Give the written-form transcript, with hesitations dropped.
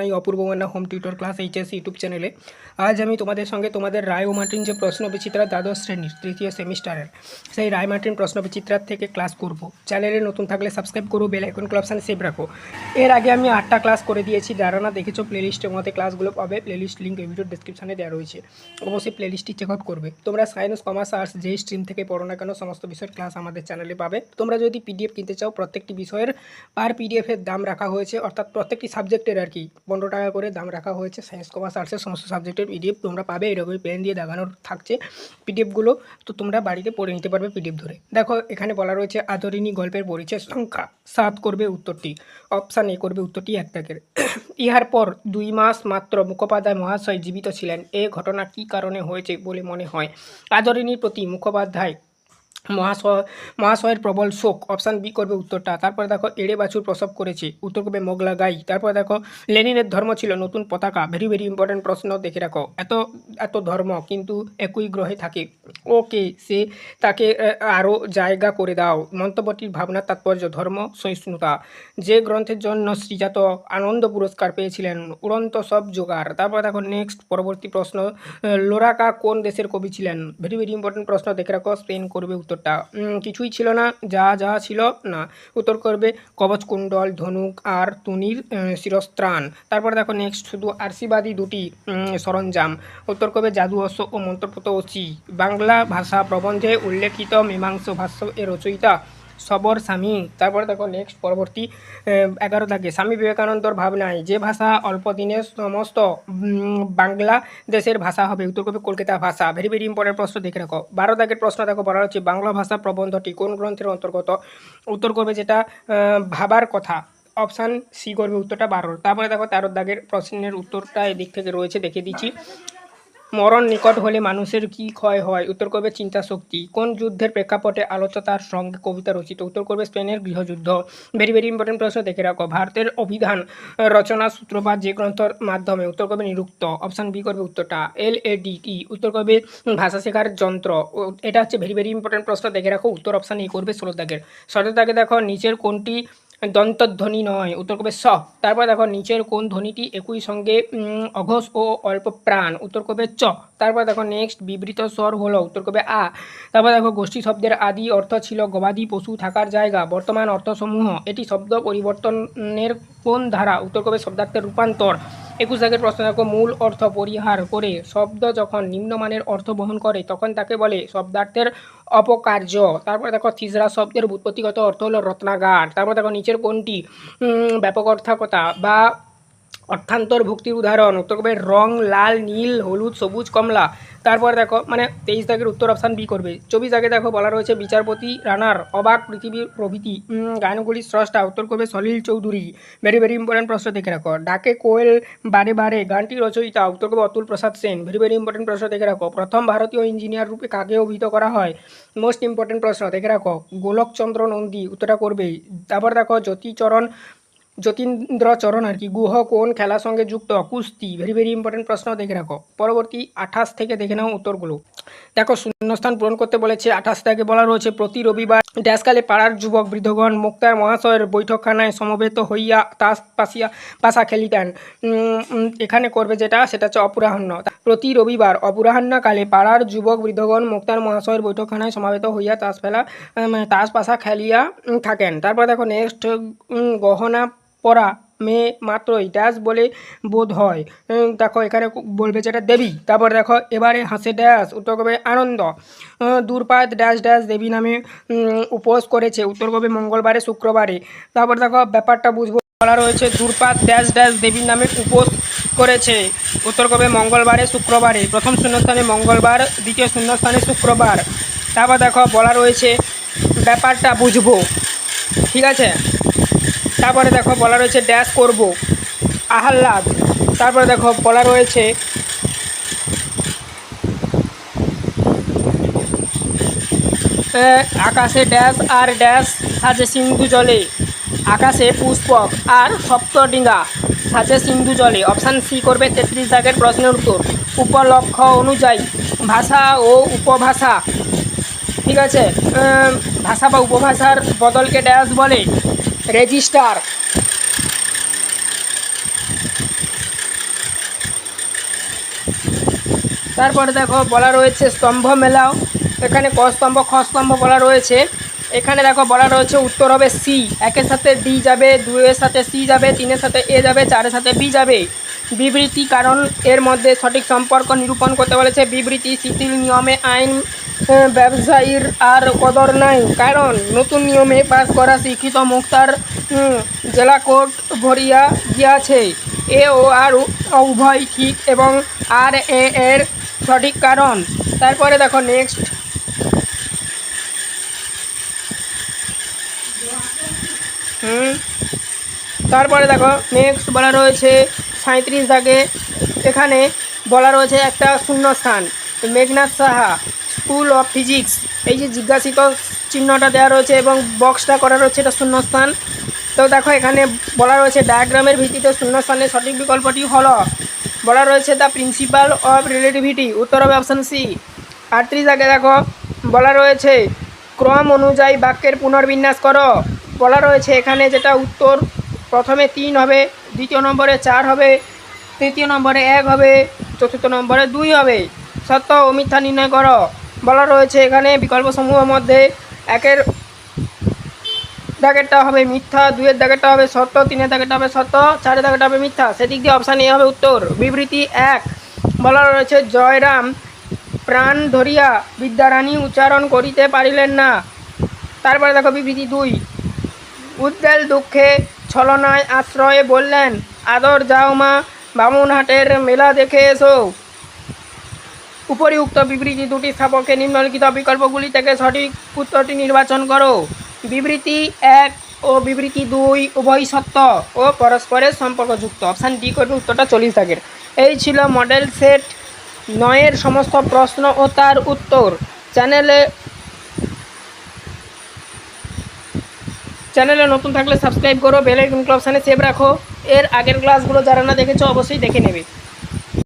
জানাই Apurba Manna home tutor class HS YouTube চ্যানেলে। আজ আমি তোমাদের সঙ্গে তোমাদের রায় ও মার্টিন যে প্রশ্নবিচিত্রা দ্বাদশ শ্রেণীর তৃতীয় সেমিস্টারের সেই রায় মার্টিন প্রশ্নবিচিত্রার থেকে ক্লাস করব। চ্যানেলে নতুন থাকলে সাবস্ক্রাইব করো, বেল আইকন অপশান সেভ রাখো। এর আগে আমি 8টা ক্লাস করে দিয়েছি, যারা না দেখেছো প্লেলিস্টের মধ্যে ক্লাসগুলো পাবে। প্লেলিস্ট লিঙ্ক এই ভিডিওর ডিসক্রিপশানে দেওয়া রয়েছে, অবশ্যই প্লেলিস্টটি চেক আউট করবে। তোমরা সায়েন্স, কমার্স, আর্টস যেই স্ট্রিম থেকে পড়ো না কেন সমস্ত বিষয়ের ক্লাস আমাদের চ্যানেলে পাবে। তোমরা যদি পিডিএফ কিনতে চাও, প্রত্যেকটি বিষয়ের পার পিডিএফের দাম রাখা হয়েছে, অর্থাৎ প্রত্যেকটি সাবজেক্টের আর কি 15 টাকা করে দাম রাখা হয়েছে। সায়েন্স, কমার্স, আর্টসের সমস্ত সাবজেক্টের পিডিএফ তোমরা পাবে, এরকমই পেন দিয়ে দেখানোর থাকছে পিডিএফগুলো। তো তোমরা বাড়িতে পড়ে নিতে পারবে পিডিএফ ধরে। দেখো এখানে বলা রয়েছে আদরিণী গল্পের পরিচয় সংখ্যা 7 করবে উত্তরটি। অপশান এ করবে উত্তরটি 1 দাগের। ইহার পর 2 মাস মাত্র মুখোপাধ্যায় মহাশয় জীবিত ছিলেন। এ ঘটনা কী কারণে হয়েছে বলে মনে হয়? আদরিণীর প্রতি মুখোপাধ্যায় মহাশয়ের প্রবল শোক। অপশান বি করবে উত্তরটা। তারপরে দেখো এড়ে বাছুর প্রসব করেছে, উত্তর করবে মোগলা গাই। তারপরে দেখো লেনিনের ধর্ম ছিল নতুন পতাকা। ভেরি ভেরি ইম্পর্টেন্ট প্রশ্ন, দেখে রাখো। এত ধর্ম কিন্তু একই গ্রহে থাকে, ওকে সে তাকে আরও জায়গা করে দাও। মন্তব্যটির ভাবনার তাৎপর্য ধর্ম সহিষ্ণুতা। যে গ্রন্থের জন্য শ্রীজাত আনন্দ পুরস্কার পেয়েছিলেন, উড়ন্ত সব জোগাড়। তারপর দেখো নেক্সট পরবর্তী প্রশ্ন, লোরাকা কোন দেশের কবি ছিলেন? ভেরি ভেরি ইম্পর্টেন্ট প্রশ্ন, দেখে রাখো। স্পেন করবে উত্তরটা। কিছুই ছিল না, যা ছিল না। উত্তর করবে কবচকুণ্ডল, ধনুক আর তুনির শিরস্ত্রাণ। তারপর দেখো নেক্সট শুধু আরশিবাদী দুটি সরঞ্জাম। উত্তর করবে জাদু অশ্ব ও মন্ত্রপ্রত অসি। বাংলা ভাষা প্রবন্ধে উল্লেখিত মীমাংস ভাষ্য এর রচয়িতা সবর স্বামী। তারপরে দেখো নেক্সট পরবর্তী 11 দাগে স্বামী বিবেকানন্দর ভাবনায় যে ভাষা অল্প দিনে সমস্ত বাংলাদেশের ভাষা হবে। উত্তর করবে কলকাতা ভাষা। ভেরি ভেরি ইম্পর্টেন্ট প্রশ্ন, দেখে রাখো। 12 দাগের প্রশ্ন দেখো, বলা হচ্ছে বাংলা ভাষা প্রবন্ধটি কোন গ্রন্থের অন্তর্গত? উত্তর করবে যেটা ভাবার কথা। অপশান সি করবে উত্তরটা 12। তারপরে দেখো 13 দাগের প্রশ্নের উত্তরটা এদিক থেকে রয়েছে, দেখে দিচ্ছি। মরণ নিকট হলে মানুষের কি ক্ষয় হয়? উত্তর করবে চিন্তা শক্তি। কোন যুদ্ধের প্রেক্ষাপটে আলোচনার সঙ্গে কবিতা রচিত? উত্তর করবে স্পেনের গৃহযুদ্ধ। ভেরি ভেরি ইম্পর্টেন্ট প্রশ্ন, দেখে রাখো। ভারতের অভিধান রচনা সূত্রপাত যে গ্রন্থের মাধ্যমে? উত্তর করবে নিরুক্ত। অপশান বি করবে উত্তরটা। LAD কি? উত্তর করবে ভাষা শেখার যন্ত্র। এটা হচ্ছে ভেরি ভেরি ইম্পর্টেন্ট প্রশ্ন, দেখে রাখো। উত্তর অপশান ই করবে 16 দাগের। 17 দাগে দেখো নিচের কোনটি দন্তধ্বনি নয়? উত্তর করবে স। তারপর দেখো নিচের কোন ধ্বনিটি একই সঙ্গে অঘোষ ও অল্প প্রাণ? উত্তর করবে চ। তারপর দেখো নেক্সট বিবৃত স্বর হলো? উত্তর করবে আ। তারপর দেখো গোষ্ঠী শব্দের আদি অর্থ ছিল গবাদি পশু থাকার জায়গা। বর্তমান অর্থসমূহ এটি শব্দ পরিবর্তনের কোন ধারা? উত্তর করবে শব্দার্থের রূপান্তর। 21 দাগের প্রশ্ন দেখো, মূল অর্থ পরিহার করে শব্দ যখন নিম্নমানের অর্থ বহন করে তখন তাকে বলে শব্দার্থের অপকার্য। তারপরে দেখো তিসরা শব্দের ব্যুৎপত্তিগত অর্থ হলো রত্নাগার। তারপর দেখো নিচের কোনটি ব্যাপক অর্থকতা বা অর্থান্তর্ভুক্তির উদাহরণ? উত্তর করবে রং, লাল, নীল, হলুদ, সবুজ, কমলা। তারপর দেখো 23 দাগের উত্তর অপশান বি করবে। 24 দাগে দেখো বলা রয়েছে বিচারপতি রানার, অবাক পৃথিবীর প্রভৃতি গানগুলির স্রষ্টা? উত্তর করবে Salil Chowdhury. Very very important প্রশ্ন, দেখে রাখো। ডাকে কোয়েল বারে বারে গানটি রচয়িতা? উত্তর করবে Atul Prasad Sen. Very very important প্রশ্ন, দেখে রাখো। প্রথম ভারতীয় ইঞ্জিনিয়ার রূপে কাকে অভিহিত করা হয়? মোস্ট ইম্পর্টেন্ট প্রশ্ন, দেখে রাখো। গোলকচন্দ্র নন্দী। উত্তরটা করবে। তারপর দেখো যতীন্দ্রচরণ আর কি গুহ কোন খেলার সঙ্গে যুক্ত? কুস্তি। ভেরি ভেরি ইম্পর্টেন্ট প্রশ্ন, দেখে রাখো। পরবর্তী 28 থেকে দেখে নাও উত্তরগুলো। দেখো শূন্যস্থান পূরণ করতে বলেছে। 28 থেকে বলা রয়েছে প্রতি রবিবার ড্যাশকালে পাড়ার যুবক বৃদ্ধগণ মুক্তার মহাশয়ের বৈঠকখানায় সমবেত হইয়া তাস পাশা খেলিতেন। এখানে করবে যেটা, সেটা হচ্ছে অপরাহ্ন। প্রতি রবিবার অপরাহ্নকালে পাড়ার যুবক বৃদ্ধগণ মুক্তার মহাশয়ের বৈঠকখানায় সমাবেত হইয়া তাস পাশা খেলিয়া থাকেন। তারপর দেখো নেক্সট, গহনা পরা মেয়ে মাত্রই ড্যাশ বলে বোধ হয়? দেখো এখানে বলবে যেটা দেবী। তারপর দেখো এবারে হাসে ড্যাশ? উত্তর করবে আনন্দ। দূরপাত ড্যাশ ড্যাশ দেবী নামে উপোস করেছে? উত্তর করবে মঙ্গলবারে শুক্রবারে। তারপর দেখো ব্যাপারটা বুঝবো, বলা রয়েছে দূরপাত ড্যাশ ড্যাশ দেবীর নামে উপোস করেছে? উত্তর করবে মঙ্গলবারে শুক্রবারে। প্রথম শূন্যস্থানে মঙ্গলবার, দ্বিতীয় শূন্যস্থানে শুক্রবার। তারপর দেখো বলা রয়েছে ব্যাপারটা বুঝবো, ঠিক আছে। তারপরে দেখো বলা রয়েছে ড্যাশ করব, আহ্লাদ। তারপরে দেখো বলা রয়েছে আকাশে ড্যাশ আর ড্যাশ সাজে সিন্ধু জলে? আকাশে পুষ্পক আর সপ্তডিঙ্গা সাজে সিন্ধু জলে। অপশান সি করবে 33 দাগের প্রশ্নের উত্তর। উপলক্ষ অনুযায়ী ভাষা ও উপভাষা, ঠিক আছে। ভাষা বা উপভাষার বদলকে ড্যাশ বলে? রেজিস্টার। তারপরে দেখো বলা রয়েছে স্তম্ভ মেলাও, এখানে ক স্তম্ভ খ স্তম্ভ বলা রয়েছে। এখানে দেখো বলা রয়েছে উত্তর হবে সি, একের সাথে ডি যাবে, দুইয়ের সাথে সি যাবে, তিনের সাথে এ যাবে, চারের সাথে বি যাবে। বিবৃতি কারণ এর মধ্যে সঠিক সম্পর্ক নিরূপণ করতে বলেছে। বিবৃতি শিথিল নিয়মে আইন ব্যবসায়ীর আর কদর নাই, কারণ নতুন নিয়মে পাস করা শিক্ষিত মুক্তার জেলা কোর্ট ভরিয়া গিয়াছে। এ ও আর উভয় ঠিক এবং আর এ এর সঠিক কারণ। তারপরে দেখো নেক্সট তারপরে দেখো নেক্সট বলা রয়েছে 37 দাগে, এখানে বলা রয়েছে একটা শূন্যস্থান, Meghnath Saha school of physics, এই যে জিজ্ঞাসিত চিহ্নটা দেওয়া রয়েছে এবং বক্সটা করা রয়েছে এটা শূন্যস্থান। তো দেখো এখানে বলা রয়েছে ডায়াগ্রামের ভিত্তিতে শূন্যস্থানের সঠিক বিকল্পটি হলো, বলা রয়েছে দ্য প্রিন্সিপাল অফ রিলেটিভিটি, উত্তর হবে অপশান সি। 38 দাগে দেখো বলা রয়েছে ক্রম অনুযায়ী বাক্যের পুনর্বিন্যাস করো, বলা রয়েছে এখানে যেটা উত্তর প্রথমে 3 হবে, দ্বিতীয় নম্বরে 4 হবে, তৃতীয় নম্বরে 1 হবে, চতুর্থ নম্বরে 2 হবে। সত্য ও মিথ্যা নির্ণয় করো, বলা রয়েছে এখানে বিকল্পসমূহের মধ্যে 1-এর দাগেরটা হবে মিথ্যা, 2-এর দাগেরটা হবে সত্য, 3-এর দাগেরটা হবে সত্য, 4-এর দাগেরটা হবে মিথ্যা, সেদিক দিয়ে অপশান এ হবে উত্তর। বিবৃতি 1 বলা রয়েছে জয়রাম প্রাণ ধরিয়া বিদ্যারানী উচ্চারণ করিতে পারিলেন না। তারপরে দেখো বিবৃতি 2 উদ্বেল দুঃখে ছলনায় আশ্রয়ে বললেন আদর যাও মা বামুনহাটের মেলা দেখে এসো। উপরিউক্ত বিবৃতি দুটি স্থাপকে নিম্নলিখিত বিকল্পগুলি থেকে সঠিক উত্তরটি নির্বাচন করো। বিবৃতি 1 ও বিবৃতি 2 উভয় সত্য ও পরস্পরের সম্পর্কযুক্ত, অপশান ডি করবে উত্তরটা 40 দাগের। এই ছিল মডেল সেট 9-এর সমস্ত প্রশ্ন ও তার উত্তর। চ্যানেলে নতুন থাকলে সাবস্ক্রাইব করো, বেল আইকন অপশানে সেভ রাখো। এর আগের ক্লাসগুলো যারা না দেখেছো অবশ্যই দেখে নেবে।